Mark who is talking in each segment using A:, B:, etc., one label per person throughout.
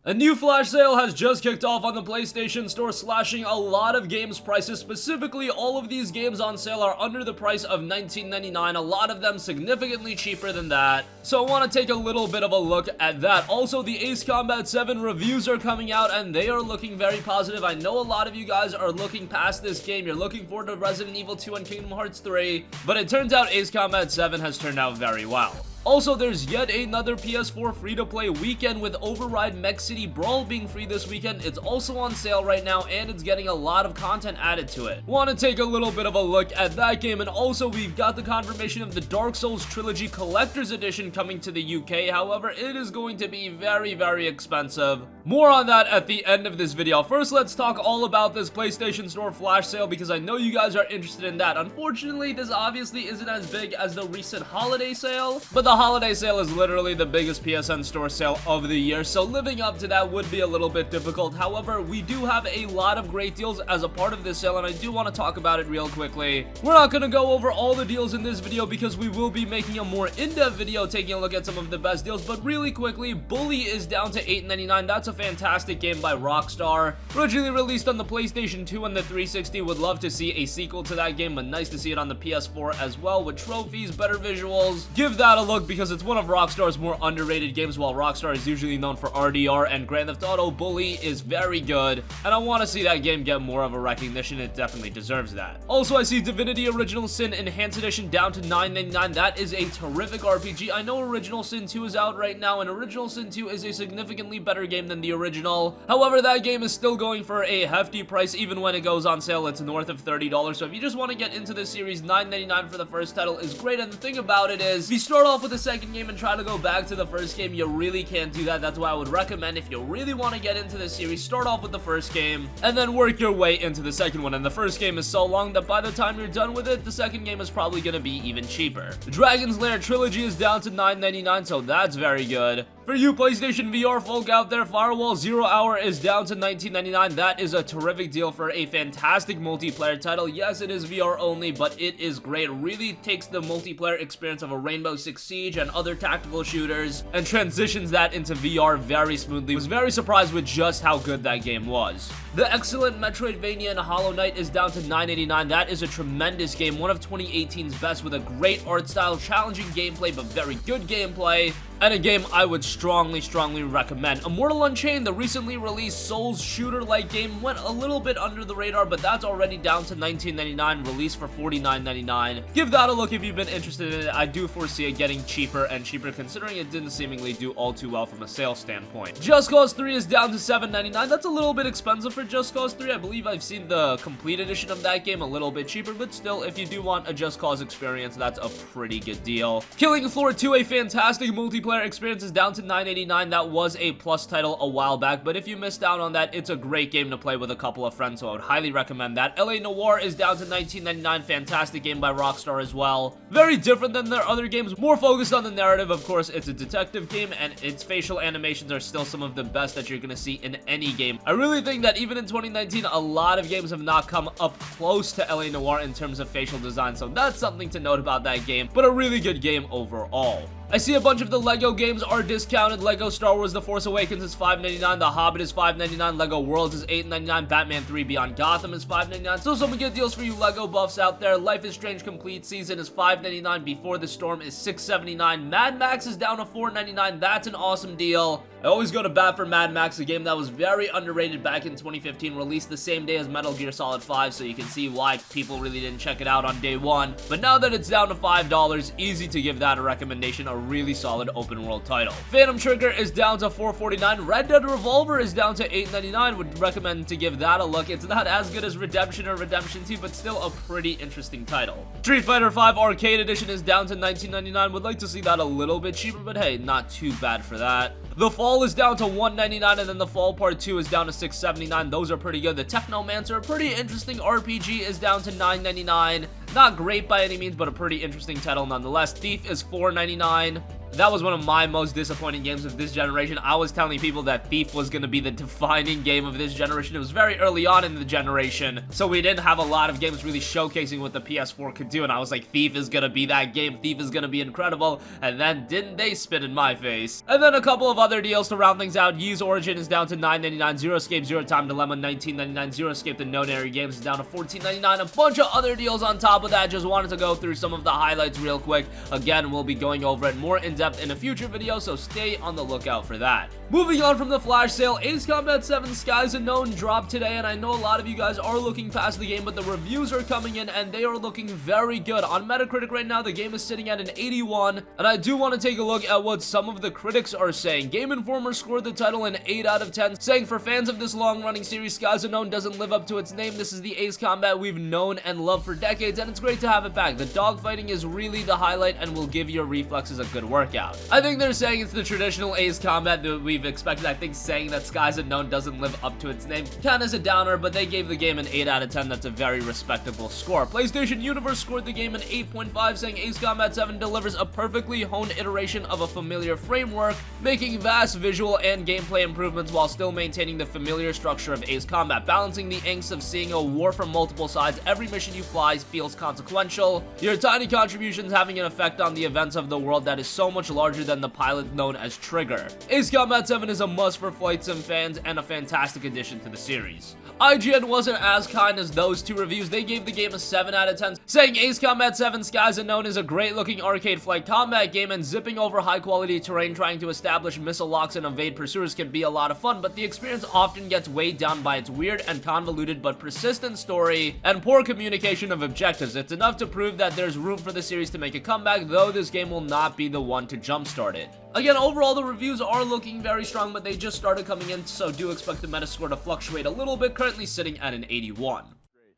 A: A new flash sale has just kicked off on the PlayStation Store, slashing a lot of games prices. Specifically, all of these games on sale are under the price of $19.99, a lot of them significantly cheaper than that. So I want to take a little bit of a look at that. Also, the Ace Combat 7 reviews are coming out and they are looking very positive. I know a lot of you guys are looking past this game. You're looking forward to Resident Evil 2 and Kingdom Hearts 3, but it turns out Ace Combat 7 has turned out very well. Also, there's yet another PS4 free-to-play weekend with Override Mech City Brawl being free this weekend. It's also on sale right now, and it's getting a lot of content added to it. Want to take a little bit of a look at that game, and also we've got the confirmation of the Dark Souls Trilogy Collector's Edition coming to the UK. However, it is going to be very, very expensive. More on that at the end of this video. First, let's talk all about this PlayStation Store flash sale, because I know you guys are interested in that. Unfortunately, this obviously isn't as big as the recent holiday sale, but the holiday sale is literally the biggest PSN store sale of the year, so living up to that would be a little bit difficult. However, we do have a lot of great deals as a part of this sale, and I do want to talk about it real quickly. We're not going to go over all the deals in this video because we will be making a more in-depth video taking a look at some of the best deals, but really quickly, Bully is down to $8.99. That's a fantastic game by Rockstar. Originally released on the PlayStation 2 and the 360. Would love to see a sequel to that game, but nice to see it on the PS4 as well with trophies, better visuals. Give that a look because it's one of Rockstar's more underrated games. While Rockstar is usually known for RDR and Grand Theft Auto, Bully is very good, and I want to see that game get more of a recognition. It definitely deserves that. Also, I see Divinity Original Sin Enhanced Edition down to $9.99. That is a terrific RPG. I know Original Sin 2 is out right now, and Original Sin 2 is a significantly better game than the original. However, that game is still going for a hefty price. Even when it goes on sale, it's north of $30. So if you just want to get into this series, $9.99 for the first title is great. And the thing about it is, if you start off with the second game and try to go back to the first game, you really can't do that. That's why I would recommend, if you really want to get into this series, start off with the first game and then work your way into the second one. And the first game is so long that by the time you're done with it, the second game is probably going to be even cheaper. The Dragon's Lair Trilogy is down to $9.99, so that's very good. For you PlayStation VR folk out there, Firewall 0 Hour is down to $19.99. That is a terrific deal for a fantastic multiplayer title. Yes, it is VR only, but it is great. It really takes the multiplayer experience of a Rainbow Six Siege and other tactical shooters and transitions that into VR very smoothly. Was very surprised with just how good that game was. The excellent Metroidvania and Hollow Knight is down to $9.89. That is a tremendous game, one of 2018's best, with a great art style, challenging gameplay, but very good gameplay, and a game I would strongly recommend. Immortal Unchained, the recently released Souls shooter-like game, went a little bit under the radar, but that's already down to $19.99, released for $49.99. Give that a look if you've been interested in it. I do foresee it getting cheaper and cheaper, considering it didn't seemingly do all too well from a sales standpoint. Just Cause 3 is down to $7.99. That's a little bit expensive for Just Cause 3. I believe I've seen the complete edition of that game a little bit cheaper, but still, if you do want a Just Cause experience, that's a pretty good deal. Killing Floor 2, a fantastic multiplayer experience, is down to $9.89. That was a plus title a while back, but if you missed out on that, it's a great game to play with a couple of friends, so I would highly recommend that. LA Noire is down to $19.99. Fantastic game by Rockstar as well. Very different than their other games, more focused on the narrative. Of course, it's a detective game, and its facial animations are still some of the best that you're going to see in any game. I really think that even in 2019, a lot of games have not come up close to LA Noire in terms of facial design, so that's something to note about that game, but a really good game overall. I see a bunch of the LEGO games are discounted. LEGO Star Wars The Force Awakens is $5.99, The Hobbit is $5.99, LEGO Worlds is $8.99, Batman 3 Beyond Gotham is $5.99. So some good deals for you LEGO buffs out there. Life is Strange Complete Season is $5.99, Before the Storm is $6.79, Mad Max is down to $4.99. That's an awesome deal. I always go to bat for Mad Max, a game that was very underrated back in 2015, released the same day as Metal Gear Solid 5, so you can see why people really didn't check it out on day one. But now that it's down to $5, easy to give that a recommendation. A really solid open world title. Phantom Trigger is down to $4.49. Red Dead Revolver is down to $8.99. Would recommend to give that a look. It's not as good as Redemption or Redemption 2, but still a pretty interesting title. Street Fighter V Arcade Edition is down to $19.99. Would like to see that a little bit cheaper, but hey, not too bad for that. The Fall is down to $1.99, and then The Fall Part 2 is down to $6.79. Those are pretty good. The Technomancer, a pretty interesting RPG, is down to $9.99. Not great by any means, but a pretty interesting title nonetheless. Thief is $4.99. That was one of my most disappointing games of this generation. I was telling people that Thief was going to be the defining game of this generation. It was very early on in the generation, so we didn't have a lot of games really showcasing what the PS4 could do, and I was like, Thief is going to be that game. Thief is going to be incredible, and then didn't they spit in my face? And then a couple of other deals to round things out. Yee's Origin is down to $9.99, Zero Escape Zero Time Dilemma $19.99, Zero Escape the Known Area Games is down to $14.99, a bunch of other deals on top of that. Just wanted to go through some of the highlights real quick. Again, we'll be going over it more in depth in a future video, so stay on the lookout for that. Moving on from the flash sale, Ace Combat 7 Skies Unknown dropped today, and I know a lot of you guys are looking past the game, but the reviews are coming in and they are looking very good. On Metacritic right now, the game is sitting at an 81, and I do want to take a look at what some of the critics are saying. Game Informer scored the title an 8 out of 10, saying, for fans of this long-running series, Skies Unknown doesn't live up to its name. This is the Ace Combat we've known and loved for decades, and it's great to have it back. The dogfighting is really the highlight and will give your reflexes a good workout. I think they're saying it's the traditional Ace Combat that we've expected. I think saying that Skies Unknown doesn't live up to its name kind of is a downer, but they gave the game an 8 out of 10. That's a very respectable score. PlayStation Universe scored the game an 8.5, saying Ace Combat 7 delivers a perfectly honed iteration of a familiar framework, making vast visual and gameplay improvements while still maintaining the familiar structure of Ace Combat, balancing the angst of seeing a war from multiple sides. Every mission you fly feels consequential, your tiny contributions having an effect on the events of the world that is so much larger than the pilot known as Trigger. Ace Combat 7 is a must for flight sim fans and a fantastic addition to the series. IGN wasn't as kind as those two reviews. They gave the game a 7 out of 10, saying Ace Combat 7 Skies Unknown is a great looking arcade flight combat game, and zipping over high quality terrain trying to establish missile locks and evade pursuers can be a lot of fun, but the experience often gets weighed down by its weird and convoluted but persistent story and poor communication of objectives. It's enough to prove that there's room for the series to make a comeback, though this game will not be the one to jumpstart it. Again, overall the reviews are looking very strong, but they just started coming in, so do expect the Metascore to fluctuate a little bit, currently sitting at an 81.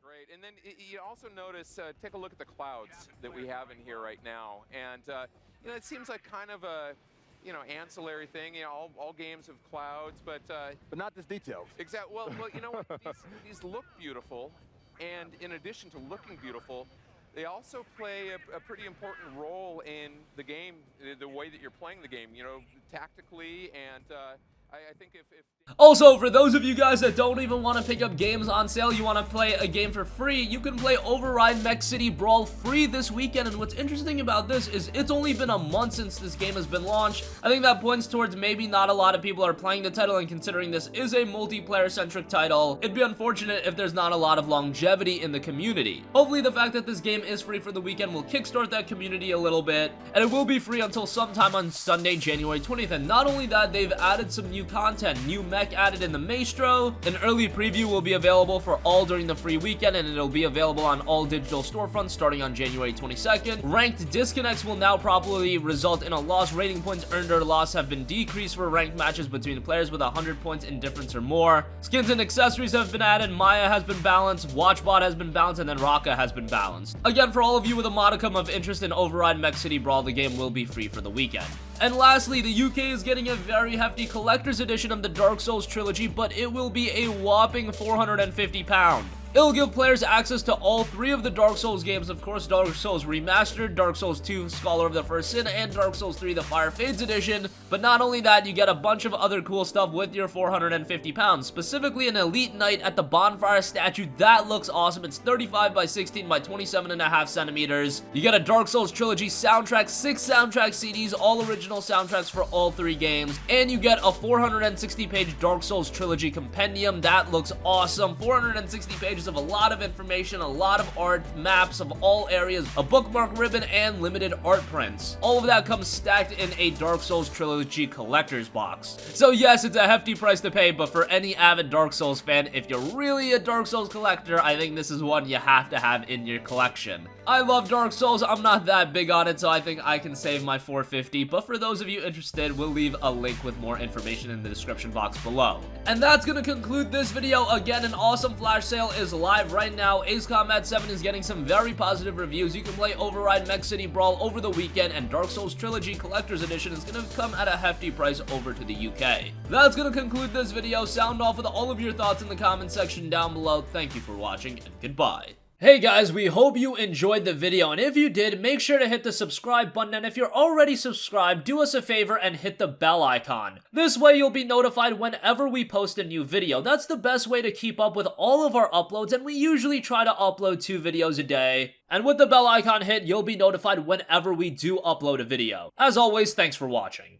B: Great. And then you also notice, take a look at the clouds that we have in here right now, and you know, it seems like kind of a ancillary thing. You know, all games have clouds, but
C: not this detailed.
B: Exactly. Well, you know what? These look beautiful, and in addition to looking beautiful, they also play a pretty important role in the game, the way that you're playing the game, you know, tactically, and I think if...
A: Also, for those of you guys that don't even want to pick up games on sale, you want to play a game for free, you can play Override Mech City Brawl free this weekend. And what's interesting about this is it's only been a month since this game has been launched. I think that points towards maybe not a lot of people are playing the title, and considering this is a multiplayer-centric title, it'd be unfortunate if there's not a lot of longevity in the community. Hopefully, the fact that this game is free for the weekend will kickstart that community a little bit, and it will be free until sometime on Sunday, January 20th. And not only that, they've added some new content, new Mech added in the Maestro. An early preview will be available for all during the free weekend, and it'll be available on all digital storefronts starting on January 22nd. Ranked disconnects will now probably result in a loss. Rating points earned or lost have been decreased for ranked matches between players with 100 points in difference or more. Skins and accessories have been added. Maya has been balanced, Watchbot has been balanced, and then Raka has been balanced. Again, for all of you with a modicum of interest in Override Mech City Brawl, the game will be free for the weekend. And lastly, the UK is getting a very hefty collector's edition of the Dark Souls trilogy, but it will be a whopping £450. It'll give players access to all 3 of the Dark Souls games, of course, Dark Souls Remastered, Dark Souls 2 Scholar of the First Sin, and Dark Souls 3 The Fire Fades Edition. But not only that, you get a bunch of other cool stuff with your £450, specifically an Elite Knight at the Bonfire statue. That looks awesome. It's 35 by 16 by 27.5 centimeters. You get a Dark Souls Trilogy soundtrack, 6 soundtrack CDs, all original soundtracks for all 3 games, and you get a 460-page Dark Souls Trilogy compendium. That looks awesome. 460 pages of a lot of information, a lot of art, maps of all areas, a bookmark ribbon, and limited art prints. All of that comes stacked in a Dark Souls Trilogy collector's box. So yes, it's a hefty price to pay, but for any avid Dark Souls fan, if you're really a Dark Souls collector, I think this is one you have to have in your collection. I love Dark Souls. I'm not that big on it, so I think I can save my $450, but for those of you interested, we'll leave a link with more information in the description box below. And that's gonna conclude this video. Again, an awesome flash sale is live right now. Ace Combat 7 is getting some very positive reviews. You can play Override Mech City Brawl over the weekend, and Dark Souls Trilogy Collector's Edition is gonna come at a hefty price over to the UK. That's gonna conclude this video. Sound off with all of your thoughts in the comment section down below. Thank you for watching, and goodbye. Hey guys, we hope you enjoyed the video, and if you did, make sure to hit the subscribe button, and if you're already subscribed, do us a favor and hit the bell icon. This way you'll be notified whenever we post a new video. That's the best way to keep up with all of our uploads, and we usually try to upload 2 videos a day. And with the bell icon hit, you'll be notified whenever we do upload a video. As always, thanks for watching.